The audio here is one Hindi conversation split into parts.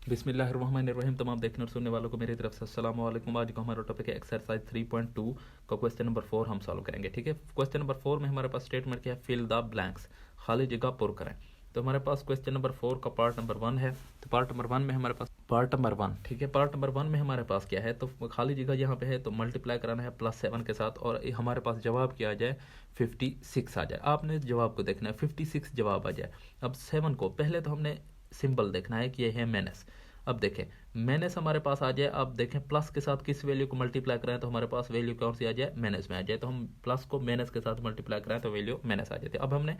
बिस्मिल्लाहिर्रहमानिर्रहीम। तमाम देखने और सुनने वालों को मेरी तरफ से अस्सलाम वालेकुम। आज का हमारा टॉपिक है एक्सरसाइज 3.2 का क्वेश्चन नंबर 4 हम सॉल्व करेंगे। ठीक है, क्वेश्चन नंबर 4 में हमारे पास स्टेटमेंट क्या है, फिल द ब्लैंक्स, खाली जगह पुर करें। तो हमारे पास क्वेश्चन नंबर 4 का पार्ट नंबर 1 है। तो पार्ट नंबर 1 में हमारे पास पार्ट नंबर 1, ठीक है, पार्ट नंबर 1 में हमारे पास क्या है, तो खाली जगह यहाँ पे है तो मल्टीप्लाई कराना है +7 के साथ और हमारे पास जवाब क्या आ जाए, 56 आ जाए। आपने जवाब को देखना है, 56 जवाब आ जाए। अब 7 को पहले तो हमने सिंबल देखना है कि ये है माइनस। अब देखें माइनस हमारे पास आ जाए। अब देखें प्लस के साथ किस वैल्यू को मल्टीप्लाई करें तो हमारे पास वैल्यू कौन सी आ जाए, माइनस में आ जाए। तो हम प्लस को माइनस के साथ मल्टीप्लाई करें तो वैल्यू माइनस आ जाती है। अब हमने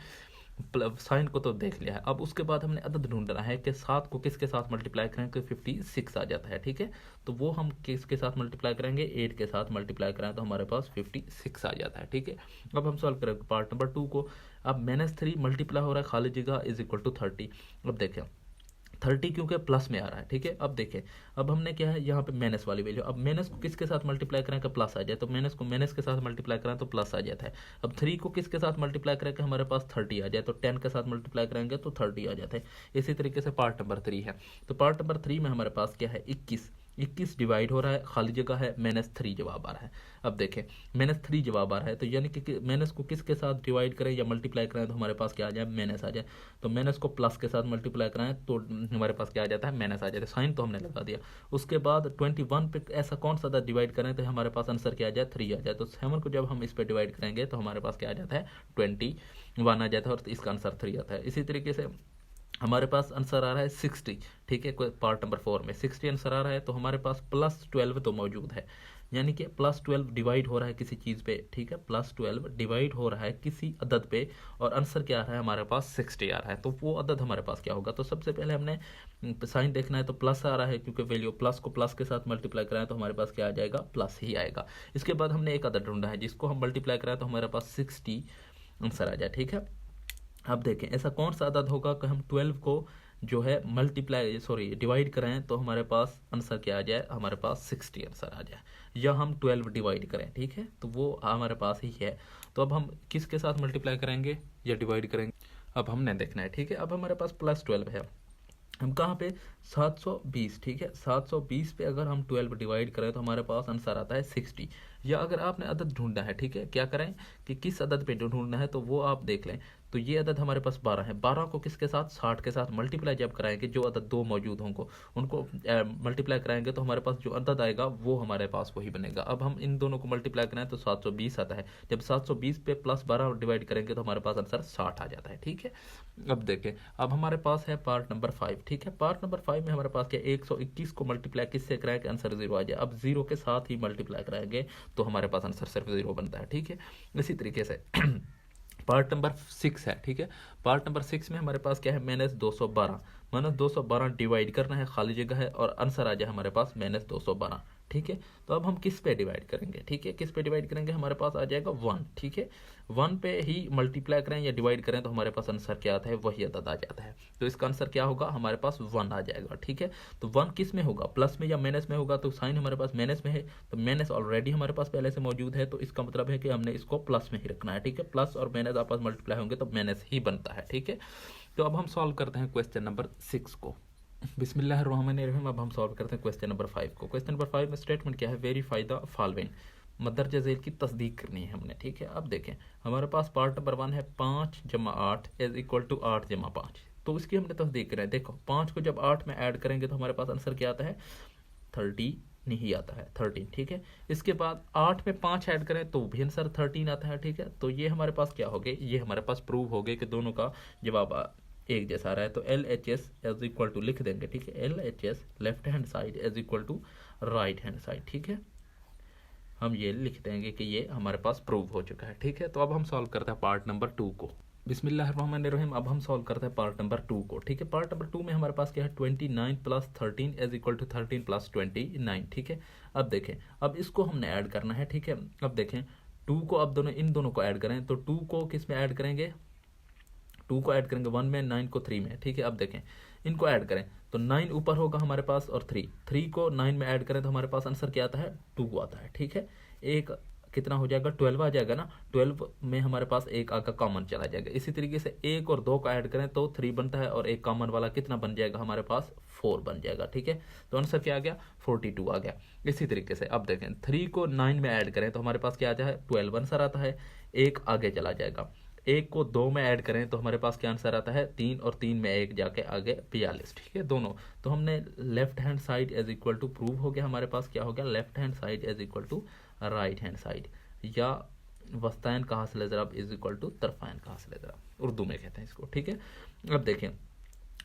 साइन को तो देख लिया है। अब उसके बाद हमने अदद ढूंढना है कि 7 को किसके साथ मल्टीप्लाई करें तो 56 आ जाता है। ठीक है, तो वो हम किसके साथ मल्टीप्लाई करेंगे, 8 के साथ मल्टीप्लाई करें तो हमारे पास 56 आ जाता है। ठीक है, अब हम सॉल्व करेंगे पार्ट नंबर 2 को। अब -3 मल्टीप्लाई हो रहा है खाली जगह इज इक्वल टू 30। अब देखें 30 क्योंकि प्लस में आ रहा है। ठीक है, अब देखें अब हमने क्या है यहाँ पे माइनस वाली वैल्यू, अब माइनस को किसके साथ मल्टीप्लाई करें कि प्लस आ जाए, तो माइनस को माइनस के साथ मल्टीप्लाई करें तो प्लस आ जाता है। अब 3 को किसके साथ मल्टीप्लाई करें कि हमारे पास 30 आ जाए, तो 10 के साथ मल्टीप्लाई करेंगे तो 30 आ जाता है। इसी तरीके से पार्ट नंबर 3 है। तो पार्ट नंबर 3 में हमारे पास क्या है, 21 डिवाइड हो रहा है, खाली जगह है -3 जवाब आ रहा है। अब देखें -3 जवाब आ रहा है, तो यानी कि माइनस को किसके साथ डिवाइड करें या मल्टीप्लाई करें तो हमारे पास क्या आ जाए, माइनस आ जाए। तो माइनस को प्लस के साथ मल्टीप्लाई कराएं तो हमारे पास क्या आ जाता है, माइनस आ जाता है। साइन तो हमने लगा दिया। उसके बाद 21 पे ऐसा कौन सा डिवाइड करें तो हमारे पास आंसर क्या आ जाए, 3 आ जाए। तो 7 को जब हम इस पर डिवाइड करेंगे तो हमारे पास क्या आ जाता है, 21 आ जाता है और इसका आंसर 3 आता है। इसी तरीके से हमारे पास आंसर आ रहा है 60। ठीक है, पार्ट नंबर 4 में 60 आंसर आ रहा है, तो हमारे पास +12 तो मौजूद है, यानी कि +12 डिवाइड हो रहा है किसी चीज़ पे। ठीक है, +12 डिवाइड हो रहा है किसी अदद पे और आंसर क्या आ रहा है, हमारे पास 60 आ रहा है। तो वो अदद हमारे पास क्या होगा, तो सबसे पहले हमने साइन देखना है। तो प्लस आ रहा है क्योंकि वैल्यू प्लस को प्लस के साथ मल्टीप्लाई कराएं तो हमारे पास क्या आ जाएगा, प्लस ही आएगा। इसके बाद हमने एक अदद ढूंढा है जिसको हम मल्टीप्लाई कराएं तो हमारे पास 60 आंसर आ जाए। ठीक है, अब देखें ऐसा कौन सा अदद होगा कि हम 12 को जो है डिवाइड करें तो हमारे पास आंसर क्या आ जाए, हमारे पास 60 आंसर आ जाए, या हम 12 डिवाइड करें। ठीक है, तो वो हमारे पास ही है। तो अब हम किसके साथ मल्टीप्लाई करेंगे या डिवाइड करेंगे, अब हमने देखना है। ठीक है, अब हमारे पास +12 है, हम कहाँ पे 720। ठीक है, 720 पे अगर हम 12 डिवाइड करें तो हमारे पास आंसर आता है 60। या अगर आपने अदद ढूंढना है, ठीक है, क्या करें कि किस अदद पे ढूंढना है तो वो आप देख लें। तो ये अदद हमारे पास 12 है, 12 को किसके साथ, 60 के साथ मल्टीप्लाई जब कराएंगे, जो अदद दो मौजूद होंगे उनको मल्टीप्लाई कराएंगे तो हमारे पास जो अदद आएगा वो हमारे पास वही बनेगा। अब हम इन दोनों को मल्टीप्लाई कराएं तो 720 आता है। जब 720 पे +12 डिवाइड करेंगे तो हमारे पास आंसर 60 आ जाता है। ठीक है, अब देखें अब हमारे पास है पार्ट नंबर 5। ठीक है, पार्ट नंबर 5 में हमारे पास क्या, 121 को मल्टीप्लाई किससे कराएं कि आंसर 0 आ जाए। अब 0 के साथ ही मल्टीप्लाई कराएंगे तो हमारे पास आंसर सिर्फ 0 बनता है। ठीक है, इसी तरीके से पार्ट नंबर 6 है। ठीक है, पार्ट नंबर 6 में हमारे पास क्या है, -212, -212 डिवाइड करना है, खाली जगह है और आंसर आ जाए हमारे पास -212। ठीक है, तो अब हम किस पे डिवाइड करेंगे, ठीक है, किस पे डिवाइड करेंगे, हमारे पास आ जाएगा 1। ठीक है, 1 पे ही मल्टीप्लाई करें या डिवाइड करें तो हमारे पास आंसर क्या आता है, वही अदद आ जाता है। तो इसका आंसर क्या होगा, हमारे पास 1 आ जाएगा। ठीक है, तो 1 किस में होगा, प्लस में या माइनस में होगा, तो साइन हमारे पास माइनस में है, तो माइनस ऑलरेडी हमारे पास पहले से मौजूद है, तो इसका मतलब है कि हमने इसको प्लस में ही रखना है। ठीक है, प्लस और माइनस आपस मल्टीप्लाई होंगे तो माइनस ही बनता है। ठीक है, तो अब हम सॉल्व करते हैं क्वेश्चन नंबर 6 को। बिस्मिल्लाहिर्रहमानिर्रहीम। अब हम सॉल्व करते हैं क्वेश्चन नंबर 5 को। क्वेश्चन नंबर 5 में स्टेटमेंट क्या है, वेरीफाई द फॉलोइंग, मदरजा झेल की तस्दीक करनी है हमने। ठीक है, अब देखें हमारे पास पार्ट नंबर 1 है 5 + 8 इज इक्वल टू 8 + 5, तो इसकी हमने तस्दीक करें। देखो 5 को जब 8 में ऐड करेंगे तो हमारे पास आंसर क्या आता है, 30 नहीं आता है, 13। ठीक है, इसके बाद 8 में 5 ऐड करें तो भी आंसर 13 आता है। ठीक है, तो ये हमारे पास क्या हो गए, ये हमारे पास प्रूव हो गए कि दोनों का जवाब एक जैसा आ रहा है। तो LHS इज इक्वल टू लिख देंगे। ठीक है, LHS left hand side is equal to right hand side. ठीक है, हम ये लिख देंगे कि ये हमारे पास प्रूव हो चुका है। ठीक है, तो अब हम सॉल्व करते हैं पार्ट नंबर 2 को। बिस्मिल्लाहिर्रहमानिर्रहीम। अब हम सॉल्व करते हैं पार्ट नंबर 2 को। ठीक है, पार्ट नंबर 2 में हमारे पास क्या है, 29 + 13 इज इक्वल टू 13 + 29। ठीक है, अब देखें अब इसको हमने ऐड करना है। ठीक है, अब देखें 2 को अब इन दोनों को ऐड करें तो 2 को किस में ऐड करेंगे, 2 को ऐड करेंगे 1 में, 9 को 3 में। ठीक है, अब देखें इनको ऐड करें तो 9 ऊपर होगा हमारे पास और 3 को 9 में ऐड करें तो हमारे पास आंसर क्या आता है, 2 आता है। ठीक है, एक कितना हो जाएगा, 12 आ जाएगा ना, 12 में हमारे पास एक आका कॉमन चला जाएगा। इसी तरीके से 1 और 2 का ऐड करें तो 3 बनता है और एक कॉमन वाला कितना बन जाएगा हमारे पास, 4 बन जाएगा। ठीक है, तो आंसर क्या आ गया 42 आ गया। इसी तरीके से अब देखें 3 को 9 में ऐड करें तो हमारे पास क्या आता है 12 आंसर आता है। एक आगे चला जाएगा, एक को 2 में ऐड करें तो हमारे पास क्या आंसर आता है 3, और 3 में एक जाके आगे 42। ठीक है, दोनों तो हमने left hand side as equal to prove हो गया, हमारे पास क्या हो गया left hand side as equal to right hand side, या वस्तायन का हासिल ज़राब इज इक्वल टू तरफायन का हासिल ज़राब, उर्दू में कहते हैं इसको। ठीक है, अब देखें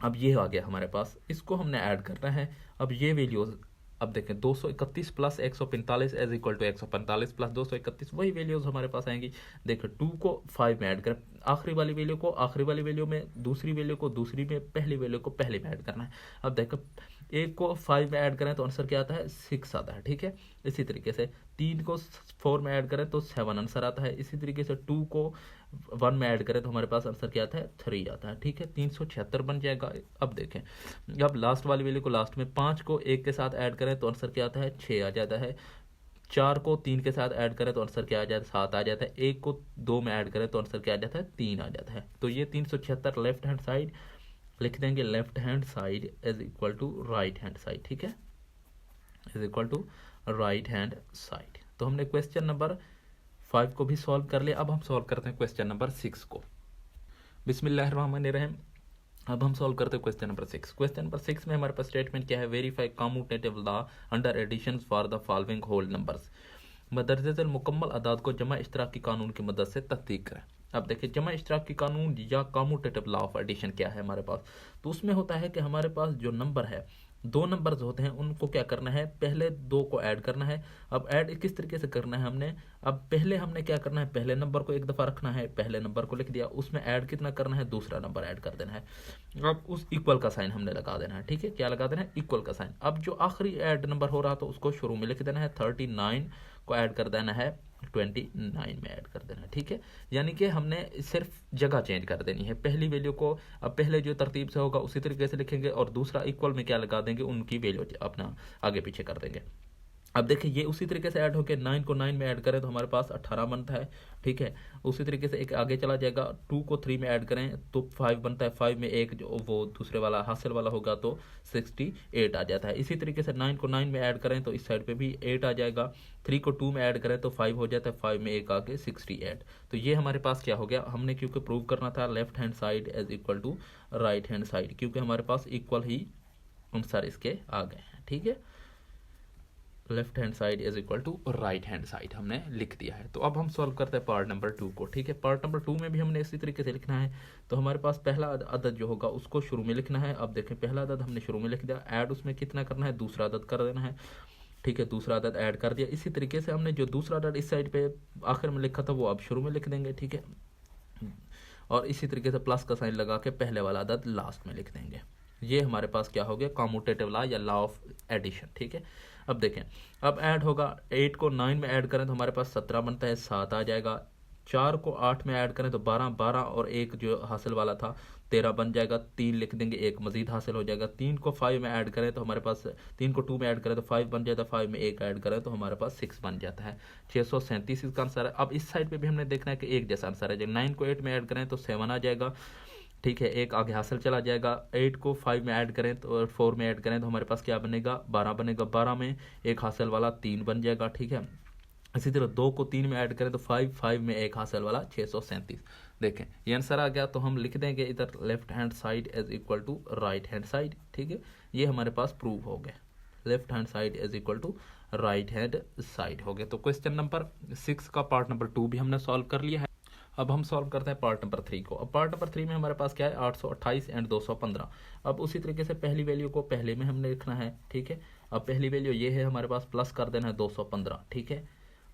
अब ये आ गया हमारे पास, इसको हमने ऐड करना है। अब ये वैल्यूज अब देखें 231 plus 145 is equal to 145 plus 231, वही वैल्यूज हमारे पास आएंगी। देखो 2 को 5 में ऐड करें, आखिरी वाली वैल्यू को आखिरी वाली वैल्यू में, दूसरी वैल्यू को दूसरी में, पहली वैल्यू को पहले में ऐड करना है। अब देखो 1 को 5 में ऐड करें तो आंसर क्या आता है 6 आता है। ठीक है, इसी तरीके से 3 को 4 में ऐड करें तो 7 आंसर आता है। इसी तरीके से 2 को 1 में ऐड करें तो हमारे पास आंसर क्या आता है 3 आता है। ठीक है, 376 बन जाएगा। अब देखें अब लास्ट वाली वैल्यू को लास्ट में, 5 को 1 के साथ ऐड करें तो आंसर क्या आता है 6 आ जाता है। 4 को 3 के साथ ऐड करें तो आंसर क्या आ जाता है 7 आ जाता है। 1 को 2 में ऐड करें तो आंसर क्या आ जाता है 3 आ जाता है। तो ये 376 लेफ्ट हैंड साइड लिख देंगे, left hand side is equal to right hand side. ठीक है, is equal to right hand side. तो हमने क्वेश्चन नंबर 5 को भी सॉल्व कर लिया। अब हम सॉल्व करते हैं क्वेश्चन नंबर 6 को। बिस्मिल्लाहिर्रहमानिर्रहीम। अब हम सॉल्व करते हैं क्वेश्चन नंबर 6। क्वेश्चन नंबर 6 में हमारे पास स्टेटमेंट क्या है, verify commutative law under addition for the following whole numbers. मदरजे मुकम्मल अदाद को जमा इश्तराकी कानून की मदद से तहकीक करें। अब देखिए जमा इश्तराकी कानून या कम्यूटेटिव लॉ ऑफ एडिशन क्या है हमारे पास, तो उसमें होता है कि हमारे पास जो नंबर है, 2 नंबर्स होते हैं, उनको क्या करना है पहले 2 को ऐड करना है। अब ऐड किस तरीके से करना है हमने, अब पहले हमने क्या करना है पहले नंबर को एक दफ़ा रखना है, पहले नंबर को लिख दिया, उसमें ऐड कितना करना है दूसरा नंबर ऐड कर देना है। अब उस इक्वल का साइन हमने लगा देना है। ठीक है, क्या लगा देना है इक्वल का साइन। अब जो आखिरी ऐड नंबर हो रहा तो उसको शुरू में लिख देना है, 39 को ऐड कर देना है 29 में ऐड कर देना है। ठीक है, यानी कि हमने सिर्फ जगह चेंज कर देनी है। पहली वैल्यू को अब पहले जो तरतीब से होगा उसी तरीके से लिखेंगे, और दूसरा इक्वल में क्या लगा देंगे उनकी वैल्यू अपना आगे पीछे कर देंगे। अब देखिए ये उसी तरीके से ऐड होकर 9 को 9 में ऐड करें तो हमारे पास 18 बनता है। ठीक है, उसी तरीके से एक आगे चला जाएगा, 2 को 3 में ऐड करें तो 5 बनता है, 5 में एक जो वो दूसरे वाला हासिल वाला होगा तो 68 आ जाता है। इसी तरीके से 9 को 9 में ऐड करें तो इस साइड पे भी 8 आ जाएगा। 3 को 2 में ऐड करें तो 5 हो जाता है, 5 में एक आगे 68। तो ये हमारे पास क्या हो गया, हमने क्योंकि प्रूव करना था left hand side as equal to right hand side, क्योंकि हमारे पास इक्वल ही आंसर इसके आ गए हैं। ठीक है, left hand side is equal to right hand side हमने लिख दिया है। तो अब हम सॉल्व करते हैं पार्ट नंबर 2 को। ठीक है, पार्ट नंबर 2 में भी हमने इसी तरीके से लिखना है। तो हमारे पास पहला अदद जो होगा उसको शुरू में लिखना है। अब देखें पहला अदद हमने शुरू में लिख दिया, ऐड उसमें कितना करना है दूसरा अदद कर देना है। ठीक है, दूसरा अदद ऐड कर दिया। इसी तरीके से हमने जो दूसरा अदद इस साइड पे आखिर में लिखा था वो अब शुरू में लिख देंगे। ठीक है, और इसी तरीके से प्लस का साइन लगा के पहले वाला अदद लास्ट में लिख देंगे। ये हमारे पास क्या हो गया कम्यूटेटिव लॉ या लॉ ऑफ एडिशन। ठीक है, अब देखें अब ऐड होगा, 8 को 9 में ऐड करें तो हमारे पास 17 बनता है, 7 आ जाएगा। 4 को 8 में ऐड करें तो 12 और एक जो हासिल वाला था 13 बन जाएगा। 3 लिख देंगे, एक मजीद हासिल हो जाएगा। 3 को 5 में ऐड करें तो हमारे पास 3 को 2 में ऐड करें तो 5 बन जाता है, 5 में एक ऐड करें तो हमारे पास 6 बन जाता है। 637 इसका आंसर है। अब इस साइड पे भी हमने देखना है कि एक जैसा आंसर है। जब 9 को 8 में ऐड करें तो 7 आ जाएगा। ठीक है, एक आगे हासिल चला जाएगा। 8 को 5 में ऐड करें तो 4 में ऐड करें तो हमारे पास क्या बनेगा 12 बनेगा। 12 में एक हासिल वाला 3 बन जाएगा। ठीक है, इसी तरह 2 को 3 में ऐड करें तो 5 में एक हासिल वाला 637। देखें ये आंसर आ गया। तो हम लिख देंगे इधर left hand side is equal to right hand side. ठीक है, ये हमारे पास प्रूव हो गया, left hand side is equal to right hand side हो गया। तो क्वेश्चन नंबर 6 का पार्ट नंबर 2 भी हमने सॉल्व कर लिया है। अब हम सॉल्व करते हैं पार्ट नंबर 3 को। अब पार्ट नंबर 3 में हमारे पास क्या है 828 एंड 215। अब उसी तरीके से पहली वैल्यू को पहले में हमने लिखना है। ठीक है, अब पहली वैल्यू ये है हमारे पास, प्लस कर देना है 215। ठीक है,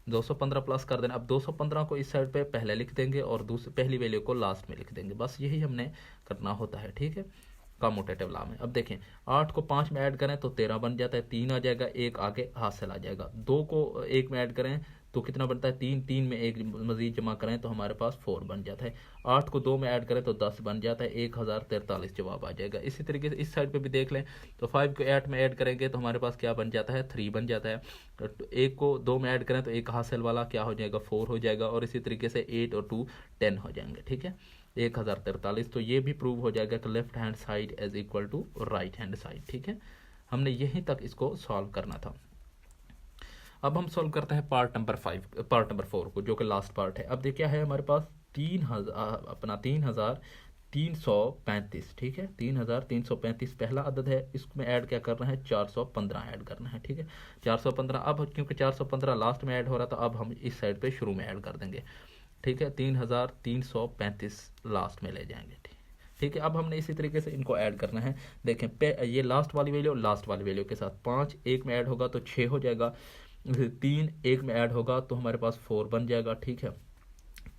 215 प्लस कर देना। अब 215 को इस साइड पे पहले लिख देंगे और दूसरी पहली वैल्यू को लास्ट में लिख देंगे। बस यही हमने करना होता है। ठीक है, कम्यूटेटिव लॉ में। अब देखें 8 को 5 में ऐड करें तो 13 बन जाता है, 3 आ जाएगा, एक आगे हासिल आ जाएगा। 2 को 1 में ऐड करें तो कितना बनता है 3, 3 में एक मजीद जमा करें तो हमारे पास 4 बन जाता है। 8 को 2 में ऐड करें तो 10 बन जाता है, 1043 जवाब आ जाएगा। इसी तरीके से इस साइड पे भी देख लें तो 5 को 8 में ऐड करेंगे तो हमारे पास क्या बन जाता है 3 बन जाता है। 1 को 2 में ऐड करें तो एक हासिल वाला क्या हो जाएगा 4 हो जाएगा, और इसी तरीके से 8 और 2 10 हो जाएंगे। ठीक है, 1043, तो ये भी प्रूव हो जाएगा कि left hand side is equal to right hand side. ठीक है, हमने यहीं तक इसको सॉल्व करना था। अब हम सॉल्व करते हैं पार्ट नंबर 4 को, जो कि लास्ट पार्ट है। अब देखिए क्या है हमारे पास 3,335, ठीक है, 3,335 पहला अदद है, इसमें ऐड क्या करना है, 415 ऐड करना है। ठीक है, 415, अब क्योंकि 415 लास्ट में ऐड हो रहा था, अब हम इस साइड पे शुरू में ऐड कर देंगे। ठीक है, 3,335 लास्ट में ले जाएंगे। ठीक है, अब हमने इसी तरीके से इनको ऐड करना है। देखें ये लास्ट वाली वैल्यू के साथ 5 एक में ऐड होगा तो 6 हो जाएगा, 3 एक में ऐड होगा तो हमारे पास 4 बन जाएगा। ठीक है,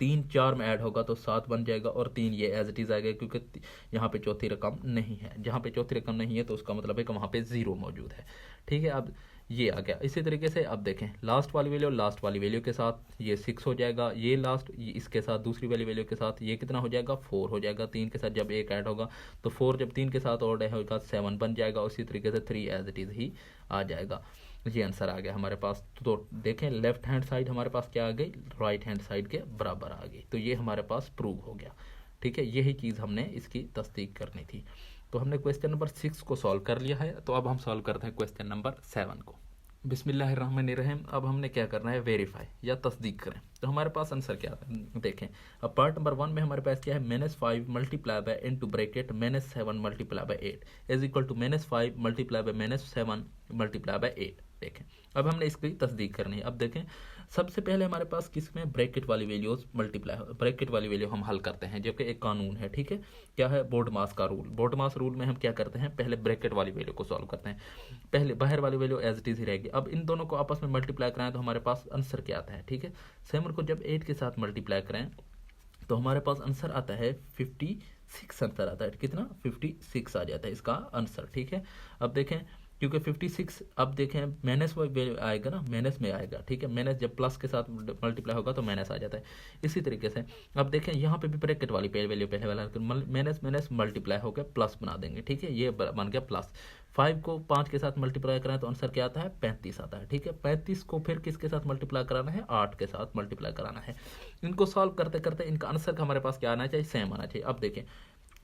3 4 में ऐड होगा तो 7 बन जाएगा, और 3 ये एज इट इज आएगा क्योंकि यहाँ पे चौथी रकम नहीं है। जहाँ पे चौथी रकम नहीं है तो उसका मतलब है कि वहाँ पे 0 मौजूद है। ठीक है, अब ये आ गया। इसी तरीके से अब देखें लास्ट वाली वैल्यू के साथ ये 6 हो जाएगा, ये इसके साथ दूसरी वाली वैल्यू के साथ ये कितना हो जाएगा, 4 हो जाएगा। 3 के साथ जब एक ऐड होगा तो 4 जब 3 के साथ और ऐड होगा 7 बन जाएगा। उसी तरीके से 3 एज इट इज ही आ जाएगा। ये आंसर आ गया हमारे पास। तो देखें लेफ्ट हैंड साइड हमारे पास क्या आ गई, राइट हैंड साइड के बराबर आ गई। तो ये हमारे पास प्रूव हो गया। ठीक है, यही चीज़ हमने इसकी तस्दीक करनी थी। तो हमने क्वेश्चन नंबर 6 को सॉल्व कर लिया है। तो अब हम सॉल्व करते हैं क्वेश्चन नंबर 7 को। बिस्मिल्लाहिर्रहमानिर्रहीम। अब हमने क्या करना है, वेरीफाई या तस्दीक करें। तो हमारे पास आंसर क्या है, देखें। अब पार्ट नंबर 1 में हमारे पास क्या है, -5 multiply by into bracket -7 multiply by 8 is equal to -5 multiply by -7 multiply by 8। देखें, अब हमने इसकी तस्दीक करनी है। अब देखें सबसे पहले हमारे पास किसमें ब्रैकेट वाली वैल्यू हम हल करते हैं, जो कि एक कानून है। ठीक है, क्या है, बोर्ड मास का रूल। बोर्ड मास रूल में हम क्या करते हैं, पहले ब्रैकेट वाली वैल्यू को सॉल्व करते हैं, पहले बाहर वाली वैल्यू एज इट इज ही रहेगी। अब इन दोनों को आपस में मल्टीप्लाई कराएं तो हमारे पास आंसर क्या आता है। ठीक है, 7 को जब 8 के साथ मल्टीप्लाई करें तो हमारे पास आंसर आता है 56 आंसर आता है। कितना, 56 आ जाता है इसका आंसर। ठीक है, अब देखें क्योंकि 56, अब देखें माइनस आएगा ना, माइनस में आएगा। ठीक है, माइनस जब प्लस के साथ मल्टीप्लाई होगा तो माइनस आ जाता है। इसी तरीके से अब देखें यहाँ पे भी ब्रैकेट वाली वैल्यू पहले वाला माइनस मल्टीप्लाई होकर प्लस बना देंगे। ठीक है, ये बन गया प्लस। 5 को 5 के साथ मल्टीप्लाई कराएं तो आंसर क्या आता है, 35 आता है। ठीक है, 35 को फिर किसके साथ मल्टीप्लाई कराना है, 8 के साथ मल्टीप्लाई कराना है। इनको सॉल्व करते करते इनका आंसर हमारे पास क्या आना चाहिए, सेम आना चाहिए। अब देखें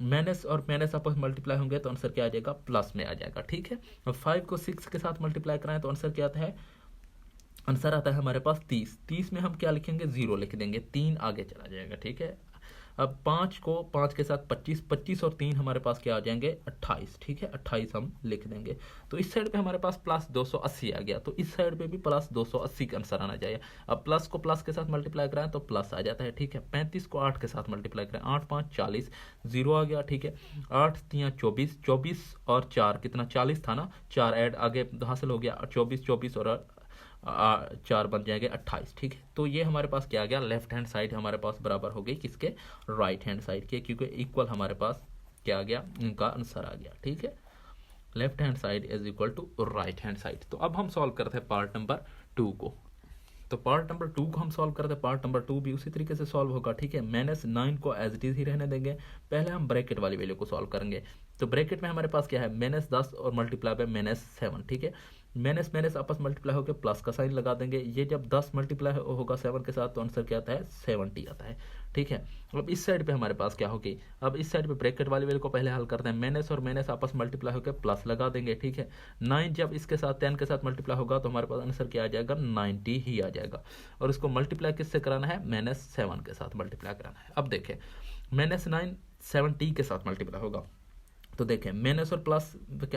माइनस और माइनस आपस में मल्टीप्लाई होंगे तो आंसर क्या आ जाएगा, प्लस में आ जाएगा। ठीक है, अब 5 को 6 के साथ मल्टीप्लाई कराएं तो आंसर क्या आता है, आंसर आता है हमारे पास 30 में हम क्या लिखेंगे, 0 लिख देंगे, 3 आगे चला जाएगा। ठीक है, अब 5 को 5 के साथ 25 और 3 हमारे पास क्या आ जाएंगे, 28। ठीक है, 28 हम लिख देंगे। तो इस साइड पे हमारे पास प्लस 280 आ गया, तो इस साइड पे भी प्लस 280 का आंसर आना चाहिए। अब प्लस को प्लस के साथ मल्टीप्लाई कराएं तो प्लस आ जाता है। ठीक है, 35 को 8 के साथ मल्टीप्लाई करें, 8 5 40, 0 आ गया। ठीक है, 8 3 24, 24 और 4 कितना, 40 था ना, 4 ऐड आगे हासिल हो गया, 24 और 4 बन जाएंगे 28। ठीक है, तो ये हमारे पास क्या आ गया, लेफ्ट हैंड साइड हमारे पास बराबर हो गई किसके, राइट हैंड साइड के, क्योंकि इक्वल हमारे पास क्या आ गया, इनका आंसर आ गया। ठीक है, left hand side is equal to right hand side. तो अब हम सॉल्व करते हैं पार्ट नंबर 2 को। तो पार्ट नंबर 2 को हम सॉल्व करते हैं, पार्ट नंबर 2 भी उसी तरीके से सॉल्व होगा। ठीक है, -9 को एज इट इज ही रहने देंगे। पहले हम ब्रैकेट वाली वैल्यू को सॉल्व करेंगे। तो ब्रैकेट में हमारे पास क्या है, -10 और मल्टीप्लाई बाय -7। ठीक है, माइनस आपस मल्टीप्लाई होकर प्लस का साइन लगा देंगे। ये जब 10 मल्टीप्लाई होगा 7 के साथ तो आंसर क्या आता है, 70 आता है। ठीक है, अब इस साइड पे हमारे पास क्या होगी, अब इस साइड पे ब्रैकेट वाली वैल्यू को पहले हल करते हैं। माइनस और माइनस आपस मल्टीप्लाई होकर प्लस लगा देंगे। ठीक है, 9 जब इसके साथ 10 के साथ मल्टीप्लाई होगा तो हमारे पास आंसर क्या आ जाएगा, 90 ही आ जाएगा। और इसको मल्टीप्लाई किससे कराना है, -7 के साथ मल्टीप्लाई कराना है। अब देखें -9 70 के साथ मल्टीप्लाई होगा तो देखें माइनस और प्लस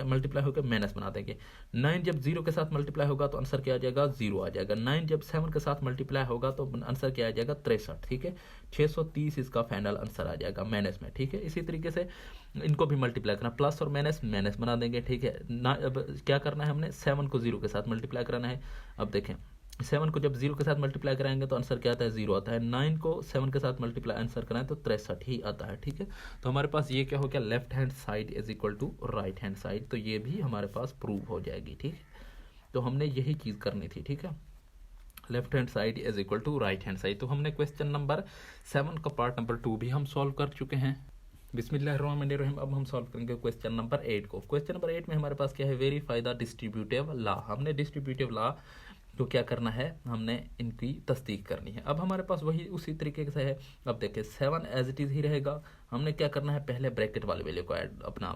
मल्टीप्लाई होकर माइनस बना देंगे। 9 जब 0 के साथ मल्टीप्लाई होगा तो आंसर क्या आ जाएगा, 0 आ जाएगा। 9 जब 7 के साथ मल्टीप्लाई होगा तो आंसर क्या आ जाएगा, 63। ठीक है, 630 इसका फाइनल आंसर आ जाएगा माइनस में। ठीक है, इसी तरीके से इनको भी मल्टीप्लाई करना, प्लस और माइनस माइनस बना देंगे। ठीक है, अब क्या करना है, हमने 7 को 0 के साथ मल्टीप्लाई कराना है। अब देखें 7 को जब 0 के साथ मल्टीप्लाई कराएंगे तो आंसर क्या आता है, 0 आता है। 9 को 7 के साथ मल्टीप्लाई आंसर कराएं तो 63 ही आता है। ठीक है, तो हमारे पास ये क्या हो गया, left hand side is equal to right hand side. तो ये भी हमारे पास प्रूव हो जाएगी। ठीक है, तो हमने यही चीज़ करनी थी। ठीक है, left hand side is equal to right hand side. तो हमने क्वेश्चन नंबर 7 का पार्ट नंबर 2 भी हम सॉल्व कर चुके हैं। बिस्मिल्लाहिर्रहमानिर्रहीम। अब हम सॉल्व करेंगे क्वेश्चन नंबर 8 को। क्वेश्चन नंबर 8 में हमारे पास क्या है, वेरीफाई द डिस्ट्रीब्यूटिव लॉ। हमने डिस्ट्रीब्यूटिव लॉ तो क्या करना है, हमने इनकी तस्दीक करनी है। अब हमारे पास वही उसी तरीके से है। अब देखिए 7 एज इट इज़ ही रहेगा। हमने क्या करना है, पहले ब्रैकेट वाले वैल्यू को ऐड अपना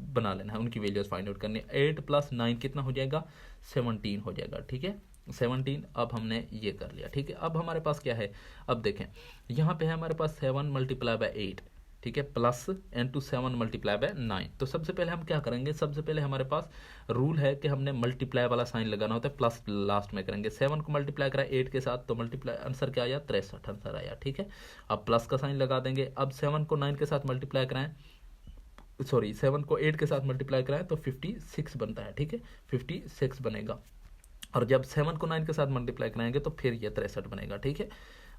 बना लेना है, उनकी वैल्यूज फाइंड आउट करनी है। 8 + 9 कितना हो जाएगा, 17 हो जाएगा। ठीक है, 17। अब हमने ये कर लिया। ठीक है, अब हमारे पास क्या है, अब देखें यहाँ पे है हमारे पास 7 × 8, ठीक है, प्लस × 7 × 9। तो सबसे पहले हम क्या करेंगे, सबसे पहले हमारे पास रूल है कि हमने मल्टीप्लाई वाला साइन लगाना होता है, प्लस लास्ट में करेंगे। 7 को मल्टीप्लाई करा 8 के साथ तो मल्टीप्लाई आंसर क्या आया, 63 आंसर आया। ठीक है, अब प्लस का साइन लगा देंगे। अब 7 को 9 के साथ मल्टीप्लाई कराएं, सॉरी 7 को 8 के साथ मल्टीप्लाई कराएं तो 56 बनता है। ठीक है, 56 बनेगा। और जब 7 को 9 के साथ मल्टीप्लाई कराएंगे तो फिर ये 63 बनेगा। ठीक है,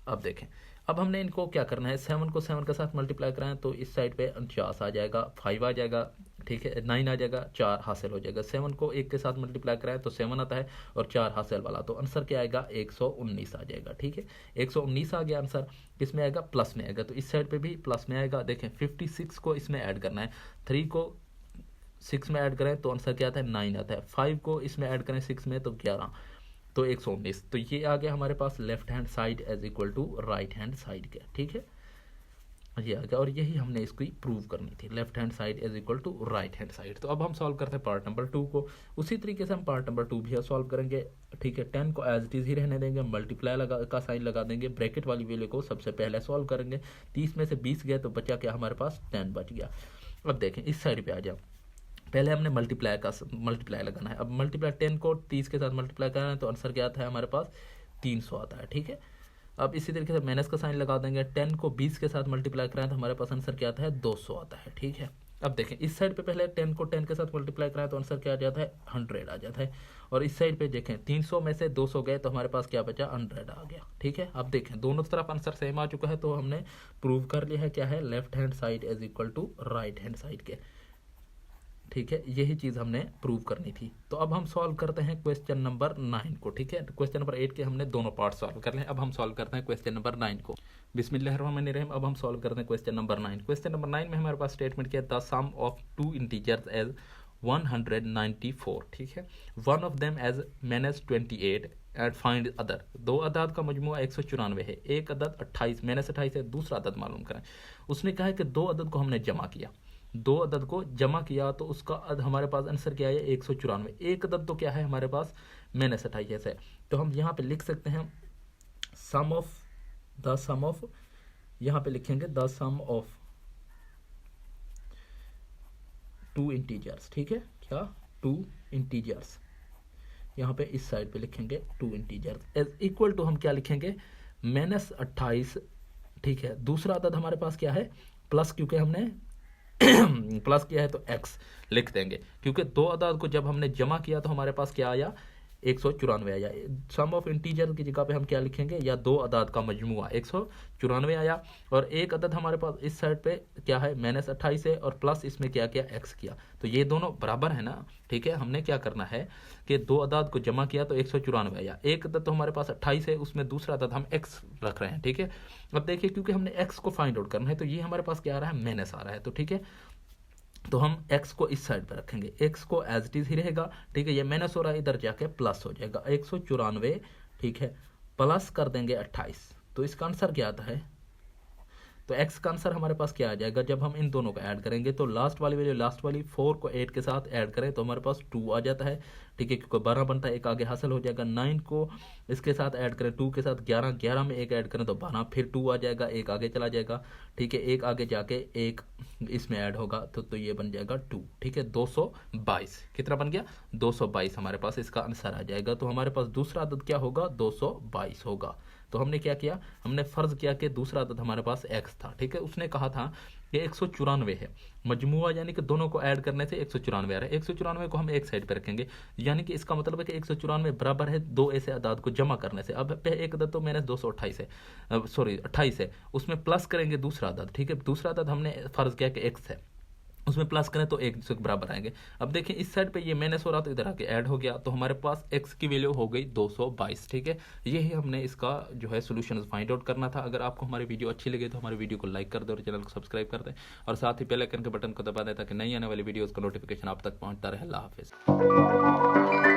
अब देखें, अब हमने इनको क्या करना है, 7 को 7 के साथ मल्टीप्लाई कराएं तो इस साइड पे 49 आ जाएगा, 5 आ जाएगा। ठीक है, 9 आ जाएगा, 4 हासिल हो जाएगा। 7 को 1 के साथ मल्टीप्लाई कराएं तो 7 आता है और 4 हासिल वाला, तो आंसर क्या आएगा, 119 आ जाएगा। ठीक है, 119 आ गया आंसर। किस में आएगा, प्लस में आएगा, तो इस साइड पे भी प्लस में आएगा। देखें 56 को इसमें ऐड करना है, 3 को 6 में ऐड करें तो आंसर क्या आता है, 9 आता है। 5 को इसमें ऐड करें 6 में तो 11, तो 119। तो ये आ गया हमारे पास left hand side as equal to right hand side के। ठीक है, ये आ गया, और यही हमने इसको प्रूव करनी थी, left hand side is equal to right hand side. तो अब हम सॉल्व करते हैं पार्ट नंबर 2 को। उसी तरीके से हम पार्ट नंबर 2 भी सॉल्व करेंगे। ठीक है, 10 को एज इट इज ही रहने देंगे, मल्टीप्लाई का साइन लगा देंगे, ब्रैकेट वाली वैल्यू को सबसे पहले सॉल्व करेंगे। 30 में से 20 गए तो बचा क्या हमारे पास, 10 बच गया। अब देखें इस साइड पे आ जाओ, पहले हमने मल्टीप्लाई लगाना है। अब मल्टीप्लाई 10 को 30 के साथ मल्टीप्लाई करना है तो आंसर क्या आता है हमारे पास, 300 आता है। ठीक है, अब इसी तरीके से माइनस का साइन लगा देंगे। 10 को 20 के साथ मल्टीप्लाई कराएं तो हमारे पास आंसर क्या आता है, 200 आता है। ठीक है, अब देखें इस साइड पे पहले 10 को 10 के साथ मल्टीप्लाई कराएं तो आंसर क्या आ जाता है, 100 आ जाता है। और इस साइड पे देखें 300 में से 200 गए तो हमारे पास क्या बचा, 100 आ गया। ठीक है, अब देखें दोनों तरफ आंसर सेम आ चुका है, तो हमने प्रूव कर लिया है क्या है, left hand side is equal to right hand side के। ठीक है, यही चीज़ हमने प्रूव करनी थी। तो अब हम सॉल्व करते हैं क्वेश्चन नंबर 9 को। ठीक है, क्वेश्चन नंबर 8 के हमने दोनों पार्ट सॉल्व कर लिए, अब हम सॉल्व करते हैं क्वेश्चन नंबर 9 को। बिस्मिल्लाहिर्रहमानिर्रहीम। अब हम सॉल्व करते हैं क्वेश्चन नंबर 9। क्वेश्चन नंबर 9 में हमारे पास स्टेटमेंट किया, the sum of 2 integers is 194। ठीक है, one of them is -28 and find other. दो अदाद का मजमूआ 194 है, एक अदद 28 -28 है, दूसरा अदद मालूम करें। उसने कहा है कि दो अदद को हमने जमा किया, दो अदद को जमा किया तो उसका हमारे पास आंसर क्या है, 194। एक अदद तो क्या है हमारे पास, -28 है। तो हम यहाँ पे लिख सकते हैं सम ऑफ, यहाँ पे लिखेंगे द सम ऑफ 2 इंटीजर्स। ठीक है, क्या, 2 इंटीजर्स, यहाँ पे इस साइड पे लिखेंगे 2 इंटीजर्स एज इक्वल टू, हम क्या लिखेंगे, -28। ठीक है, दूसरा अदद हमारे पास क्या है, प्लस, क्योंकि हमने प्लस किया है तो x लिख देंगे, क्योंकि दो अदाद को जब हमने जमा किया तो हमारे पास क्या आया, 194 आया। सम ऑफ इंटीजर की जगह पे हम क्या लिखेंगे, या दो अदाद का मजमूआ 194 आया। और एक अदद हमारे पास इस साइड पे क्या है, -28 है, और प्लस इसमें क्या किया, x किया, तो ये दोनों बराबर है ना। ठीक है, हमने क्या करना है कि दो अदाद को जमा किया तो 194 आया, एक अदद तो हमारे पास 28 है, उसमें दूसरा अदद हम x रख रहे हैं। ठीक है, अब देखिए क्योंकि हमने x को फाइंड आउट करना है तो ये हमारे पास क्या आ रहा है, माइनस आ रहा है। तो ठीक है, तो हम x को इस साइड पर रखेंगे, x को एज इट इज ही रहेगा। ठीक है, ये माइनस हो रहा है, इधर जाके प्लस हो जाएगा, 194। ठीक है, प्लस कर देंगे 28, तो इसका आंसर क्या आता है, तो x का आंसर हमारे पास क्या आ जाएगा, जब हम इन दोनों को ऐड करेंगे तो लास्ट वाली वैल्यू, लास्ट वाली 4 को 8 के साथ ऐड करें तो हमारे पास 2 आ जाता है। ठीक है, क्योंकि 12 बनता है, एक आगे हासिल हो जाएगा। 9 को इसके साथ ऐड करें 2 के साथ, 11 में एक ऐड करें तो 12, फिर 2 आ जाएगा, एक आगे चला जाएगा। ठीक है, एक आगे जाके एक इसमें ऐड होगा तो ये बन जाएगा 2। ठीक है, 222 कितना बन गया, 222 हमारे पास इसका आंसर आ जाएगा। तो हमारे पास दूसरा अदद क्या होगा, 222 होगा। तो हमने क्या किया, हमने फर्ज किया कि दूसरा अदद हमारे पास x था। ठीक है, उसने कहा था कि 194 है, मजमुआ यानी कि दोनों को ऐड करने से 194 आ रहा है। 194 को हम एक साइड पे रखेंगे, यानी कि इसका मतलब है कि 194 बराबर है दो ऐसे अदाद को जमा करने से। अब एक अदद तो -228 है, सॉरी 28 है, उसमें प्लस करेंगे दूसरा अदद। ठीक है, दूसरा अदद हमने फर्ज किया कि x है, उसमें प्लस करें तो एक दूसरे के बराबर आएंगे। अब देखिए इस साइड पे ये माइनस हो रहा तो इधर आके ऐड हो गया, तो हमारे पास x की वैल्यू हो गई 222। ठीक है, यही हमने इसका जो है सोल्यूशन फाइंड आउट करना था। अगर आपको हमारी वीडियो अच्छी लगे तो हमारी वीडियो को लाइक कर दे और चैनल को सब्सक्राइब कर दें, और साथ ही बेल आइकन के बटन को दबा दें ताकि नई आने वाली वीडियोज़ का नोटिफिकेशन आप तक पहुँचता रहे। अल्लाह हाफिज़।